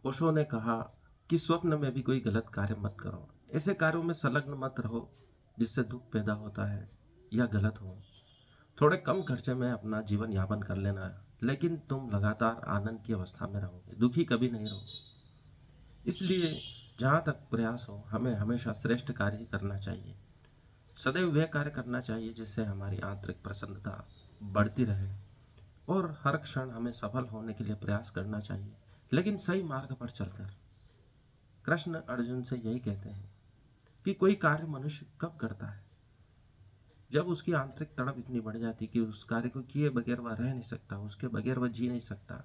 ओशो ने कहा कि स्वप्न में भी कोई गलत कार्य मत करो। ऐसे कार्यों में संलग्न मत रहो जिससे दुख पैदा होता है या गलत हो। थोड़े कम खर्चे में अपना जीवन यापन कर लेना, लेकिन तुम लगातार आनंद की अवस्था में रहोगे, दुखी कभी नहीं रहोगे। इसलिए जहाँ तक प्रयास हो, हमें हमेशा श्रेष्ठ कार्य ही करना चाहिए। सदैव वह कार्य करना चाहिए जिससे हमारी आंतरिक प्रसन्नता बढ़ती रहे, और हर क्षण हमें सफल होने के लिए प्रयास करना चाहिए, लेकिन सही मार्ग पर चलकर। कृष्ण अर्जुन से यही कहते हैं कि कोई कार्य मनुष्य कब करता है जब उसकी आंतरिक तड़प इतनी बढ़ जाती कि उस कार्य को किए बगैर वह रह नहीं सकता, उसके बगैर वह जी नहीं सकता।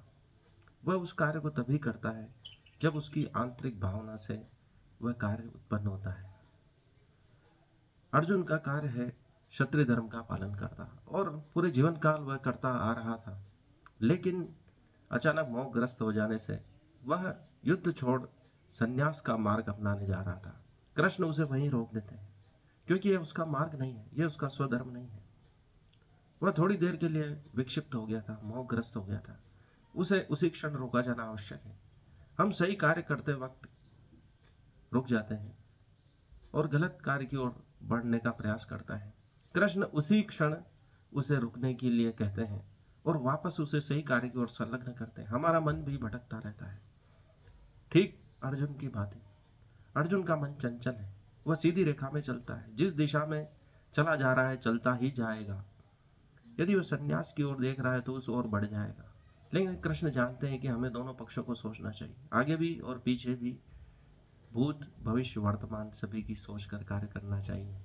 वह उस कार्य को तभी करता है जब उसकी आंतरिक भावना से वह कार्य उत्पन्न होता है। अर्जुन का कार्य है क्षत्रिय धर्म का पालन करता, और पूरे जीवन काल वह करता आ रहा था। लेकिन अचानक मोहग्रस्त हो जाने से वह युद्ध छोड़ संन्यास का मार्ग अपनाने जा रहा था। कृष्ण उसे वहीं रोक देते हैं, क्योंकि यह उसका मार्ग नहीं है, यह उसका स्वधर्म नहीं है। वह थोड़ी देर के लिए विक्षिप्त हो गया था, मोहग्रस्त हो गया था। उसे उसी क्षण रोका जाना आवश्यक है। हम सही कार्य करते वक्त रुक जाते हैं और गलत कार्य की ओर बढ़ने का प्रयास करता है। कृष्ण उसी क्षण उसे रुकने के लिए कहते हैं और वापस उसे सही कार्य की ओर संलग्न करते हैं। हमारा मन भी भटकता रहता है, ठीक अर्जुन की भांति। अर्जुन का मन चंचल है, वह सीधी रेखा में चलता है, जिस दिशा में चला जा रहा है चलता ही जाएगा। यदि वह संन्यास की ओर देख रहा है तो उस ओर बढ़ जाएगा। लेकिन कृष्ण जानते हैं कि हमें दोनों पक्षों को सोचना चाहिए, आगे भी और पीछे भी, भूत भविष्य वर्तमान सभी की सोच कर कार्य करना चाहिए,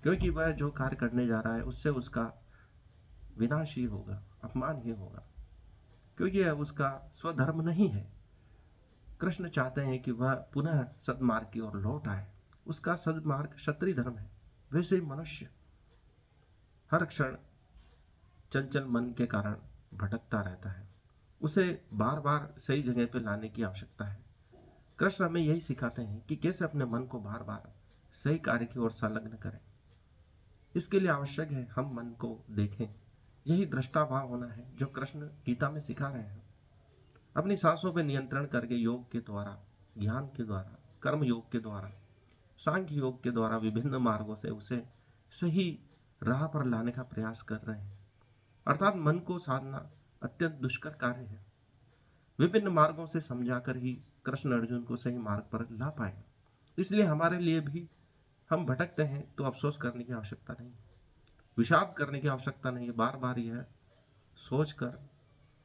क्योंकि वह जो कार्य करने जा रहा है उससे उसका विनाश ही होगा, अपमान ही होगा, क्योंकि यह उसका स्वधर्म नहीं है। कृष्ण चाहते हैं कि वह पुनः सदमार्ग की ओर लौट आए। उसका सदमार्ग क्षत्रिय धर्म है। वैसे ही मनुष्य हर क्षण चंचल मन के कारण भटकता रहता है, उसे बार बार सही जगह पर लाने की आवश्यकता है। कृष्ण हमें यही सिखाते हैं कि कैसे अपने मन को बार बार सही कार्य की ओर संलग्न करें। इसके लिए आवश्यक है हम मन को देखें। यही दृष्टा भाव होना है जो कृष्ण गीता में सिखा रहे हैं। अपनी सांसों पर नियंत्रण करके योग के द्वारा, ज्ञान के द्वारा, कर्म योग के द्वारा, सांख्य योग के द्वारा विभिन्न मार्गों से उसे सही राह पर लाने का प्रयास कर रहे हैं। अर्थात मन को साधना अत्यंत दुष्कर कार्य है। विभिन्न मार्गों से समझाकर ही कृष्ण अर्जुन को सही मार्ग पर ला पाए। इसलिए हमारे लिए भी हम भटकते हैं तो अफसोस करने की आवश्यकता नहीं, विषाद करने की आवश्यकता नहीं है, बार बार यह सोच कर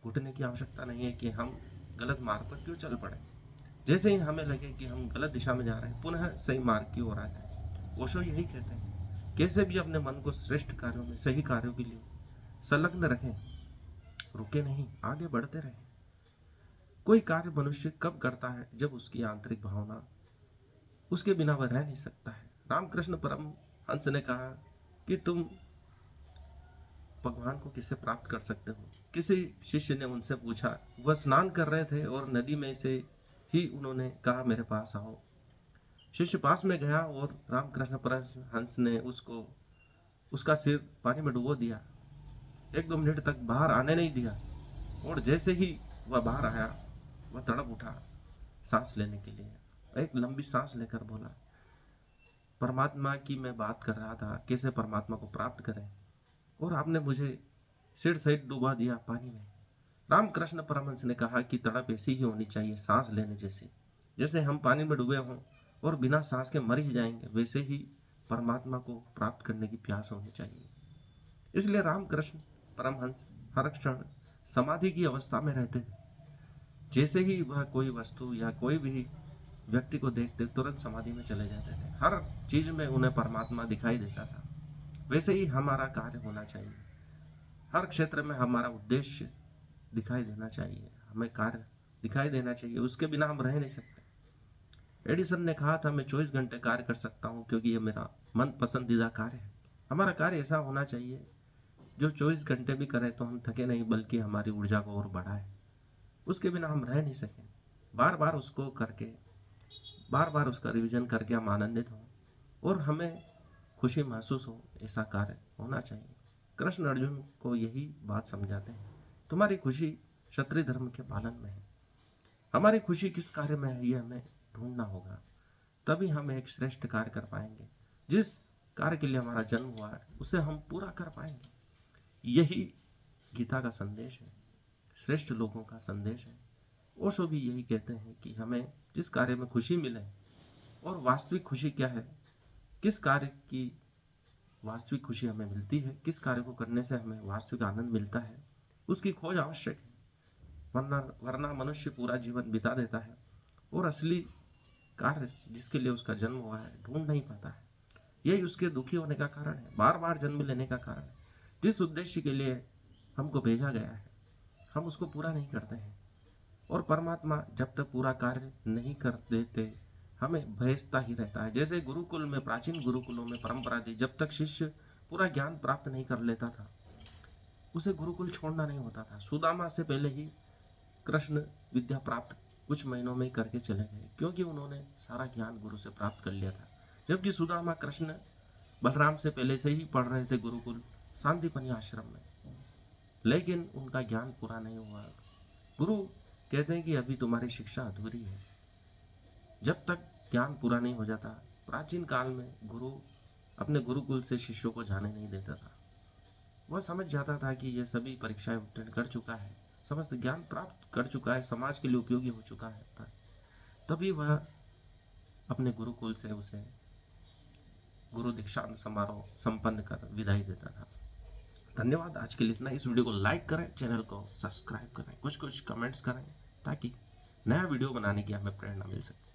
घुटने की आवश्यकता नहीं है कि हम गलत मार्ग पर क्यों चल पड़े। जैसे ही हमें लगे कि हम गलत दिशा में जा रहे हैं, पुनः सही मार्ग की ओर आ जाए। ओशो यही कहते हैं, कैसे भी अपने मन को श्रेष्ठ कार्यों में, सही कार्यों के लिए संलग्न रखें, रुके नहीं, आगे बढ़ते रहें। कोई कार्य मनुष्य कब करता है जब उसकी आंतरिक भावना उसके बिना वह रह नहीं सकता है। रामकृष्ण परम हंस ने कहा कि तुम भगवान को किससे प्राप्त कर सकते हो। किसी शिष्य ने उनसे पूछा, वह स्नान कर रहे थे और नदी में से ही उन्होंने कहा मेरे पास आओ। शिष्य पास में गया और रामकृष्ण परमहंस ने उसको उसका सिर पानी में डुबो दिया, 1-2 मिनट तक बाहर आने नहीं दिया। और जैसे ही वह बाहर आया, वह तड़प उठा सांस लेने के लिए। एक लंबी सांस लेकर बोला, परमात्मा की मैं बात कर रहा था, कैसे परमात्मा को प्राप्त करें, और आपने मुझे सिर सहित डुबा दिया पानी में। रामकृष्ण परमहंस ने कहा कि तड़प ऐसी ही होनी चाहिए, सांस लेने जैसी। जैसे हम पानी में डूबे हों और बिना सांस के मर ही जाएंगे, वैसे ही परमात्मा को प्राप्त करने की प्यास होनी चाहिए। इसलिए रामकृष्ण परमहंस हर क्षण समाधि की अवस्था में रहते थे। जैसे ही वह कोई वस्तु या कोई भी व्यक्ति को देखते, तुरंत समाधि में चले जाते थे। हर चीज में उन्हें परमात्मा दिखाई देता था। वैसे ही हमारा कार्य होना चाहिए। हर क्षेत्र में हमारा उद्देश्य दिखाई देना चाहिए, हमें कार्य दिखाई देना चाहिए, उसके बिना हम रह नहीं सकते। एडिसन ने कहा था, मैं 24 घंटे कार्य कर सकता हूँ क्योंकि ये मेरा मन पसंदीदा कार्य है। हमारा कार्य ऐसा होना चाहिए जो 24 घंटे भी करें तो हम थके नहीं, बल्कि हमारी ऊर्जा को और बढ़ाए। उसके बिना हम रह नहीं सकें। बार बार उसको करके, बार बार उसका रिवीजन करके हम आनंदित हों और हमें खुशी महसूस हो, ऐसा कार्य होना चाहिए। कृष्ण अर्जुन को यही बात समझाते हैं, तुम्हारी खुशी क्षत्रिय धर्म के पालन में है। हमारी खुशी किस कार्य में है, ये हमें ढूंढना होगा। तभी हम एक श्रेष्ठ कार्य कर पाएंगे। जिस कार्य के लिए हमारा जन्म हुआ है उसे हम पूरा कर पाएंगे। यही गीता का संदेश है, श्रेष्ठ लोगों का संदेश है। ओशो भी यही कहते हैं कि हमें जिस कार्य में खुशी मिले, और वास्तविक खुशी क्या है, किस कार्य की वास्तविक खुशी हमें मिलती है, किस कार्य को करने से हमें वास्तविक आनंद मिलता है, उसकी खोज आवश्यक है। वरना वरना मनुष्य पूरा जीवन बिता देता है और असली कार्य जिसके लिए उसका जन्म हुआ है ढूंढ नहीं पाता है। यही उसके दुखी होने का कारण है, बार बार जन्म लेने का कारण है। जिस उद्देश्य के लिए हमको भेजा गया है हम उसको पूरा नहीं करते हैं, और परमात्मा जब तक पूरा कार्य नहीं कर देते हमें भेजता ही रहता है। जैसे गुरुकुल में, प्राचीन गुरुकुलों में परंपरा थी, जब तक शिष्य पूरा ज्ञान प्राप्त नहीं कर लेता था उसे गुरुकुल छोड़ना नहीं होता था। सुदामा से पहले ही कृष्ण विद्या प्राप्त कुछ महीनों में करके चले गए, क्योंकि उन्होंने सारा ज्ञान गुरु से प्राप्त कर लिया था। जबकि सुदामा कृष्ण बलराम से पहले से ही पढ़ रहे थे गुरुकुल शांतिपनी आश्रम में, लेकिन उनका ज्ञान पूरा नहीं हुआ। गुरु कहते हैं कि अभी तुम्हारी शिक्षा अधूरी है। जब तक ज्ञान पूरा नहीं हो जाता, प्राचीन काल में गुरु अपने गुरुकुल से शिष्यों को जाने नहीं देता था। वह समझ जाता था कि यह सभी परीक्षाएं उत्तीर्ण कर चुका है, समस्त ज्ञान प्राप्त कर चुका है, समाज के लिए उपयोगी हो चुका है, तभी वह अपने गुरुकुल से उसे गुरु दीक्षांत समारोह संपन्न कर विदाई देता था। धन्यवाद। आज के लिए इतना। इस वीडियो को लाइक करें, चैनल को सब्सक्राइब करें, कुछ कुछ कमेंट्स करें, ताकि नया वीडियो बनाने की हमें प्रेरणा मिल सके।